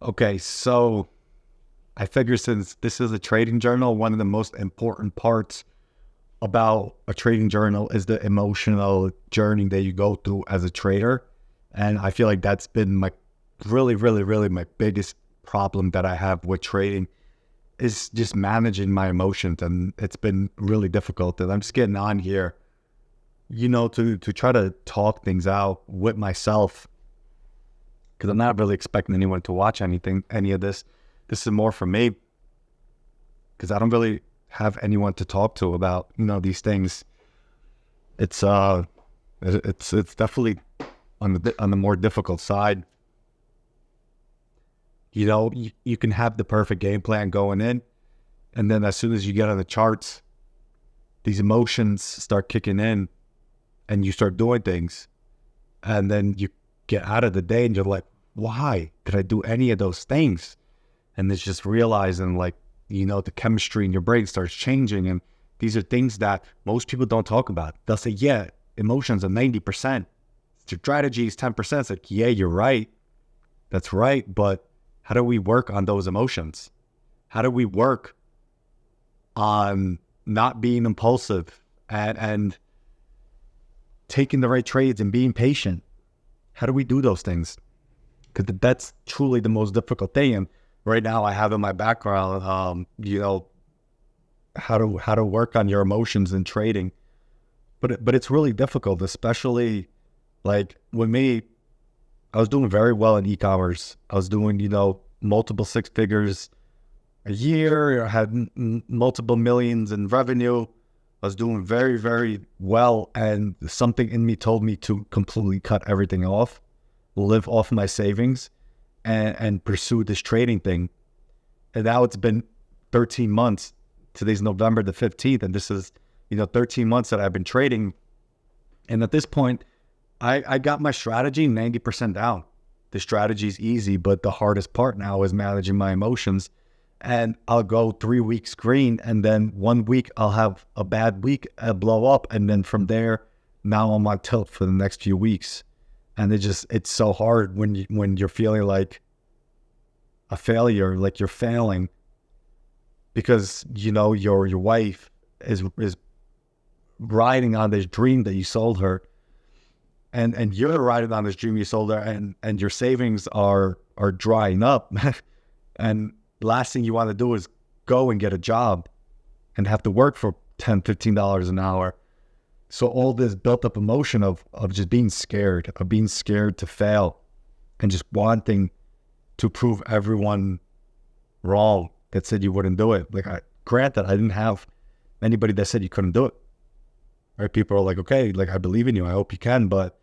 Okay, so I figure since this is a trading journal, one of the most important parts about a trading journal is the emotional journey that you go through as a trader. And I feel like that's been my really my biggest problem that I have with trading is just managing my emotions. And it's been really difficult. And I'm just getting on here, to try to talk things out with myself because I'm not really expecting anyone to watch any of this. This is more for me because I don't really have anyone to talk to about, these things. It's definitely on the more difficult side. You can have the perfect game plan going in, and then as soon as you get on the charts, these emotions start kicking in, and you start doing things, and then you get out of the day, and you're like, why did I do any of those things? And it's just realizing, like, the chemistry in your brain starts changing, and these are things that most people don't talk about. They'll say, yeah, emotions are 90%. Strategy is 10%. It's like, yeah, you're right. That's right, but how do we work on those emotions? How do we work on not being impulsive and taking the right trades and being patient? How do we do those things? Because that's truly the most difficult thing. And right now I have in my background, how to work on your emotions in trading. But it's really difficult, especially like with me. I was doing very well in e-commerce. I was doing, multiple six figures a year. I had multiple millions in revenue. I was doing very, very well. And something in me told me to completely cut everything off, live off my savings, and pursue this trading thing. And now it's been 13 months. Today's November the 15th. And this is, 13 months that I've been trading. And at this point, I got my strategy 90% down. The strategy is easy, but the hardest part now is managing my emotions. And I'll go 3 weeks green, and then 1 week I'll have a bad week, blow up. And then from there, now I'm on tilt for the next few weeks. And it's so hard when you're feeling like a failure, like you're failing, because your wife is riding on this dream that you sold her, and you're riding on this dream you sold her, and your savings are drying up, and the last thing you want to do is go and get a job and have to work for $10-15 an hour. So all this built up emotion of just being scared to fail, and just wanting to prove everyone wrong that said you wouldn't do it. Like, granted, I didn't have anybody that said you couldn't do it. Right? People are like, okay, like, I believe in you. I hope you can, but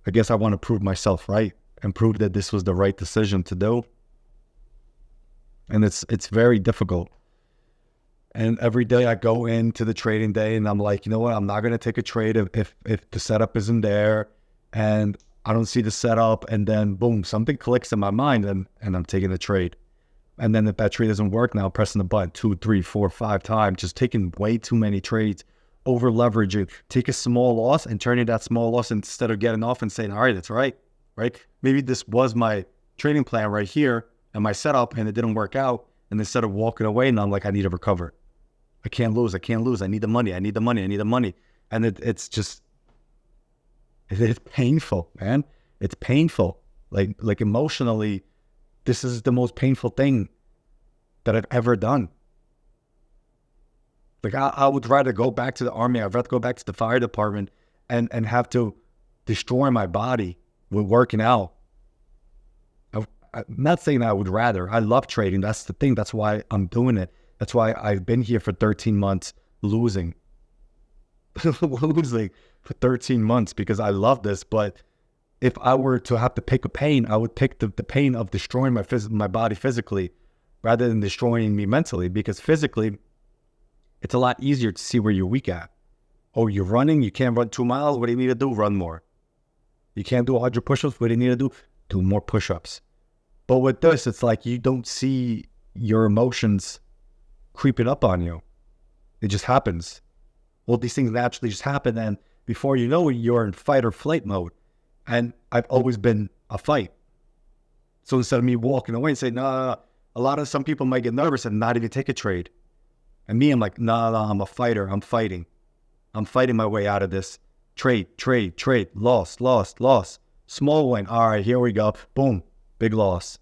I guess I want to prove myself right and prove that this was the right decision to do. And it's very difficult. And every day I go into the trading day and I'm like, you know what? I'm not going to take a trade if the setup isn't there and I don't see the setup. And then boom, something clicks in my mind and I'm taking the trade. And then if that trade doesn't work, now I'm pressing the button 2, 3, 4, 5 times, just taking way too many trades, over leveraging, take a small loss and turning that small loss, instead of getting off and saying, all right, that's right? Maybe this was my trading plan right here and my setup and it didn't work out. And instead of walking away, now I'm like, I need to recover. I can't lose. I need the money. And it's painful, man. It's painful. Like emotionally, this is the most painful thing that I've ever done. Like, I would rather go back to the army. I'd rather go back to the fire department and have to destroy my body with working out. I'm not saying I would rather. I love trading. That's the thing. That's why I'm doing it. That's why I've been here for 13 months losing. Losing for 13 months because I love this. But if I were to have to pick a pain, I would pick the pain of destroying my body physically rather than destroying me mentally, because physically, it's a lot easier to see where you're weak at. Oh, you're running, you can't run 2 miles. What do you need to do? Run more. You can't do 100 push-ups. What do you need to do? Do more push-ups. But with this, it's like you don't see your emotions creeping up on you. It just happens. Well, these things naturally just happen, and before you know it, you're in fight or flight mode. And I've always been a fight. So instead of me walking away and saying, no, some people might get nervous and not even take a trade. And me, I'm like, no, I'm a fighter. I'm fighting. I'm fighting my way out of this. Trade, loss. Small win. All right, here we go. Boom, big loss.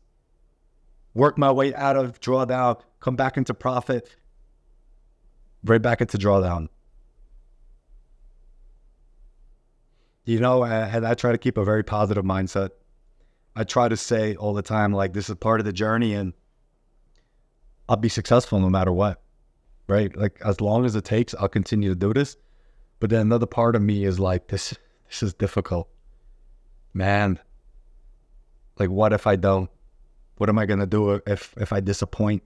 Work my way out of drawdown, come back into profit, right back into drawdown. And I try to keep a very positive mindset. I try to say all the time, like, this is part of the journey and I'll be successful no matter what, right? Like, as long as it takes, I'll continue to do this. But then another part of me is like, this is difficult. Man, like, what if I don't? What am I going to do if I disappoint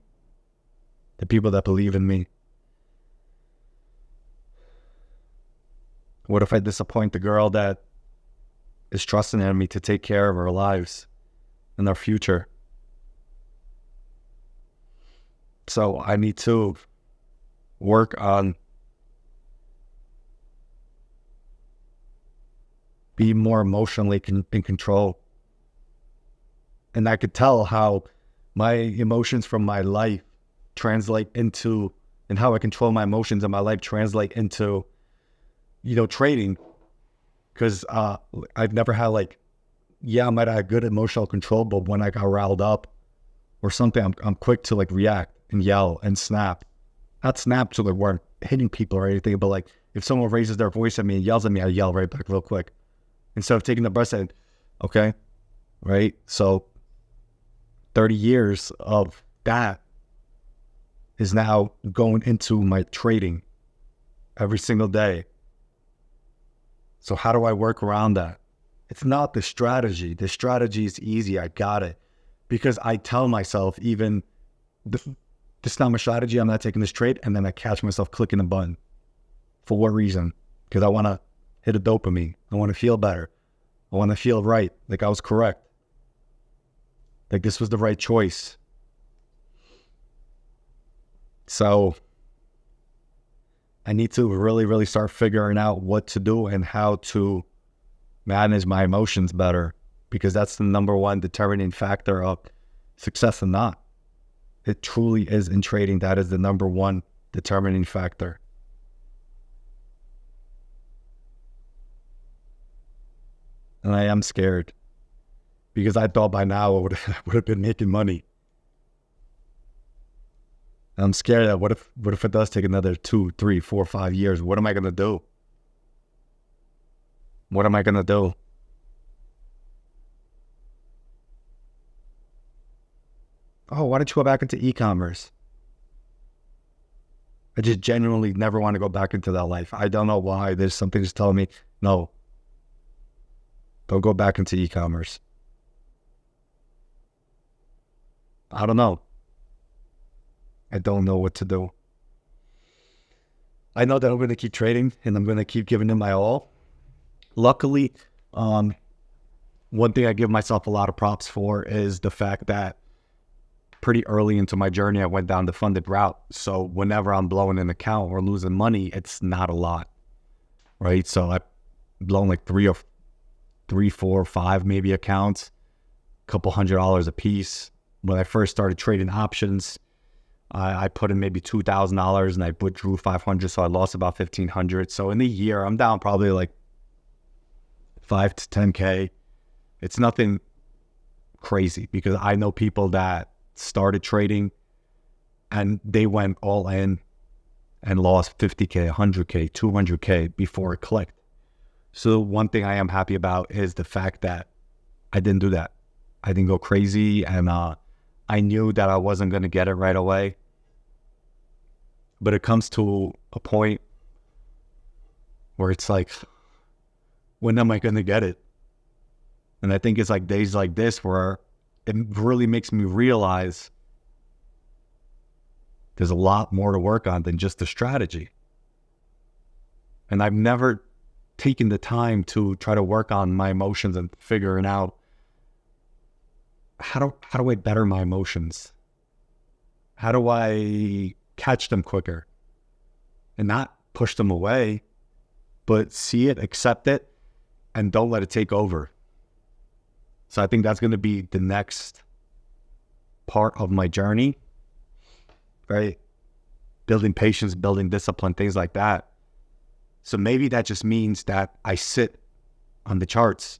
the people that believe in me? What if I disappoint the girl that is trusting in me to take care of our lives and our future? So I need to work on being more emotionally in control. And I could tell how my emotions from my life translate into, and how I control my emotions in my life translate into, trading. Because I've never had I might have good emotional control, but when I got riled up or something, I'm quick to react and yell and snap. Not snap to where I'm hitting people or anything, but if someone raises their voice at me and yells at me, I yell right back real quick. Instead of taking the breath and, okay, right? So 30 years of that is now going into my trading every single day. So how do I work around that? It's not the strategy. The strategy is easy. I got it. Because I tell myself, even, this is not my strategy. I'm not taking this trade. And then I catch myself clicking the button. For what reason? Because I want to hit a dopamine. I want to feel better. I want to feel right. Like I was correct. Like this was the right choice. So I need to really, really start figuring out what to do and how to manage my emotions better, because that's the number one determining factor of success or not. It truly is in trading. That is the number one determining factor. And I am scared because I thought by now I would have been making money. I'm scared that what if it does take another 2, 3, 4, 5 years? What am I going to do? What am I going to do? Oh, why don't you go back into e-commerce? I just genuinely never want to go back into that life. I don't know why. There's something just telling me, no, don't go back into e-commerce. I don't know. I don't know what to do. I know that I'm going to keep trading and I'm going to keep giving it my all. Luckily, one thing I give myself a lot of props for is the fact that pretty early into my journey, I went down the funded route. So whenever I'm blowing an account or losing money, it's not a lot, right? So I've blown like 3, 4, 5 maybe accounts, a couple $100 a piece. When I first started trading options, I put in maybe $2,000 and I withdrew $500, so I lost about $1,500. So in a year, I'm down probably like 5 to 10K. It's nothing crazy because I know people that started trading and they went all in and lost 50K, 100K, 200K before it clicked. So one thing I am happy about is the fact that I didn't do that. I didn't go crazy, and I knew that I wasn't going to get it right away. But it comes to a point where it's like, when am I going to get it? And I think it's like days like this where it really makes me realize there's a lot more to work on than just the strategy. And I've never taken the time to try to work on my emotions and figuring out how do I better my emotions? How do I catch them quicker and not push them away, but see it, accept it, and don't let it take over. So I think that's going to be the next part of my journey, right? Building patience, building discipline, things like that. So maybe that just means that I sit on the charts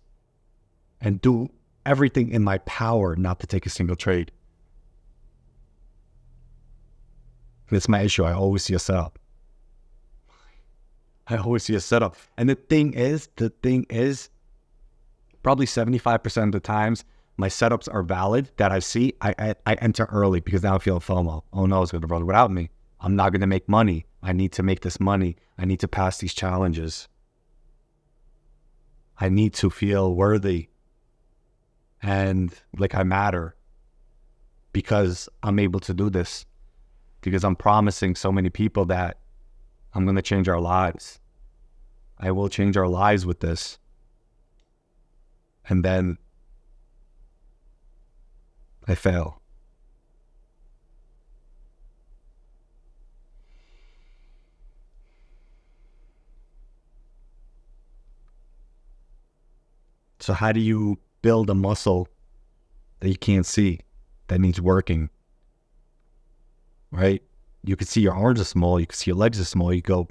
and do everything in my power not to take a single trade. That's my issue. I always see a setup. And the thing is, probably 75% of the times, my setups are valid that I see. I enter early because now I feel FOMO. Oh no, it's going to run without me. I'm not going to make money. I need to make this money. I need to pass these challenges. I need to feel worthy and like I matter because I'm able to do this. Because I'm promising so many people that I'm going to change our lives. I will change our lives with this. And then I fail. So how do you build a muscle that you can't see, that needs working? Right? You could see your arms are small, you could see your legs are small, you go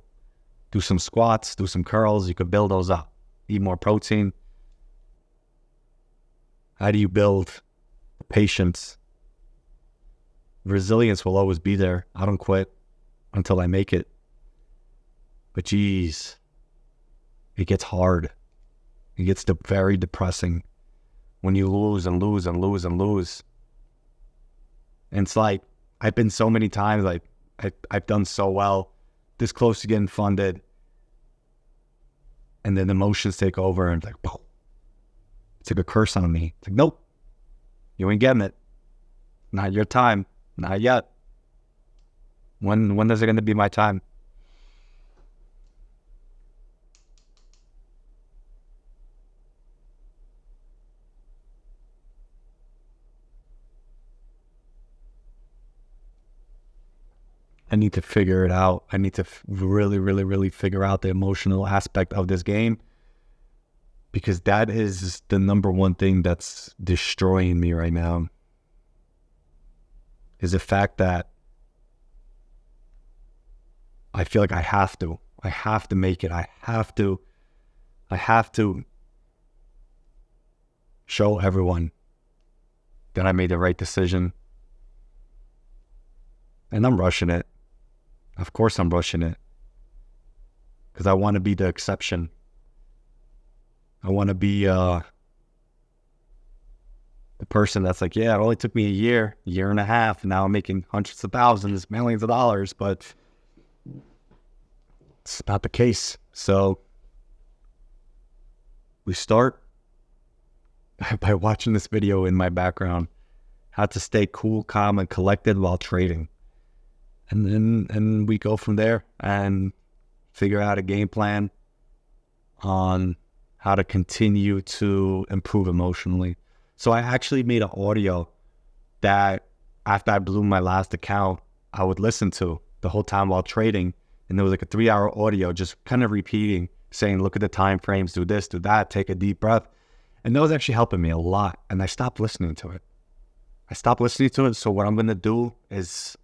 do some squats, do some curls, you could build those up. Eat more protein. How do you build patience? Resilience will always be there. I don't quit until I make it. But geez, it gets hard. It gets very depressing when you lose and lose and lose and lose. And it's like, I've been so many times, like, I've done so well, this close to getting funded, and then emotions take over, and it's like, boom. It's like a curse on me. It's like, nope, you ain't getting it. Not your time. Not yet. When is it going to be my time? I need to figure it out. I need to really, really, really figure out the emotional aspect of this game, because that is the number one thing that's destroying me right now, is the fact that I feel like I have to make it. I have to show everyone that I made the right decision. And I'm rushing it. Of course I'm rushing it. Because I want to be the exception. I want to be the person that's like, yeah, it only took me a year and a half, and now I'm making hundreds of thousands, millions of dollars, but it's not the case. So we start by watching this video in my background, how to stay cool, calm, and collected while trading. And we go from there and figure out a game plan on how to continue to improve emotionally. So I actually made an audio that after I blew my last account, I would listen to the whole time while trading. And there was like a 3-hour audio just kind of repeating, saying, look at the time frames, do this, do that, take a deep breath. And that was actually helping me a lot. And I stopped listening to it. So what I'm going to do is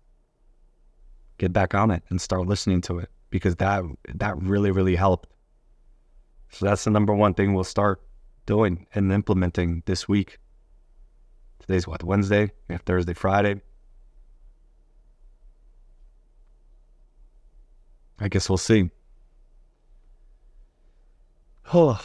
get back on it and start listening to it, because that really, really helped. So that's the number one thing we'll start doing and implementing this week. Today's what, Wednesday? We have Thursday, Friday. I guess we'll see. Oh,